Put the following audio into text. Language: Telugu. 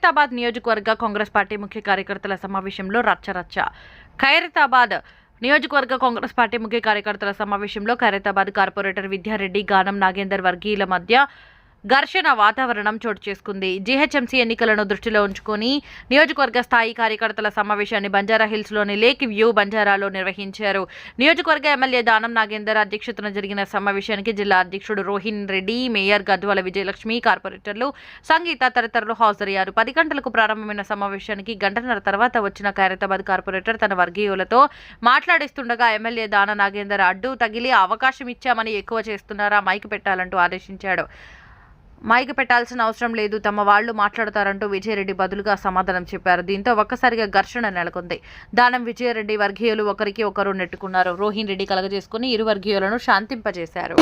ఖైరతాబాద్ నియోజకవర్గ కాంగ్రెస్ పార్టీ ముఖ్య కార్యకర్తల సమావేశంలో రచ్చరచ్చ. ఖైరతాబాద్ నియోజకవర్గ కాంగ్రెస్ పార్టీ ముఖ్య కార్యకర్తల సమావేశంలో ఖైరతాబాద్ కార్పొరేటర్ విద్యారెడ్డి, గానం నాగేందర్ వర్గీయుల మధ్య ఘర్షణ వాతావరణం చోటు చేసుకుంది. జీహెచ్ఎంసీ ఎన్నికలను దృష్టిలో ఉంచుకొని నియోజకవర్గ స్థాయి కార్యకర్తల సమావేశాన్ని బంజారాహిల్స్లోని లేక్ వ్యూ బంజారాలో నిర్వహించారు. నియోజకవర్గ ఎమ్మెల్యే దానం నాగేందర్ అధ్యక్షతన జరిగిన సమావేశానికి జిల్లా అధ్యక్షుడు రోహిన్ రెడ్డి, మేయర్ గద్వాల విజయలక్ష్మి, కార్పొరేటర్లు, సంగీత తదితరులు హాజరయ్యారు. 10 గంటలకు ప్రారంభమైన సమావేశానికి గంటన్నర తర్వాత వచ్చిన ఖైరతాబాద్ కార్పొరేటర్ తన వర్గీయులతో మాట్లాడిస్తుండగా ఎమ్మెల్యే దాన నాగేందర్ అడ్డు తగిలి అవకాశం ఇచ్చామని ఎక్కువ చేస్తున్నారా, మైక్ పెట్టాలంటూ ఆదేశించాడు. మైక్ పెట్టాల్సిన అవసరం లేదు, తమ వాళ్లు మాట్లాడతారంటూ విజయరెడ్డి బదులుగా సమాధానం చెప్పారు. దీంతో ఒక్కసారిగా ఘర్షణ నెలకొంది. దానం విజయరెడ్డి వర్గీయులు ఒకరికి ఒకరు నెట్టుకున్నారు. రోహిన్ రెడ్డి కలగజేసుకుని ఇరు వర్గీయులను శాంతింపజేశారు.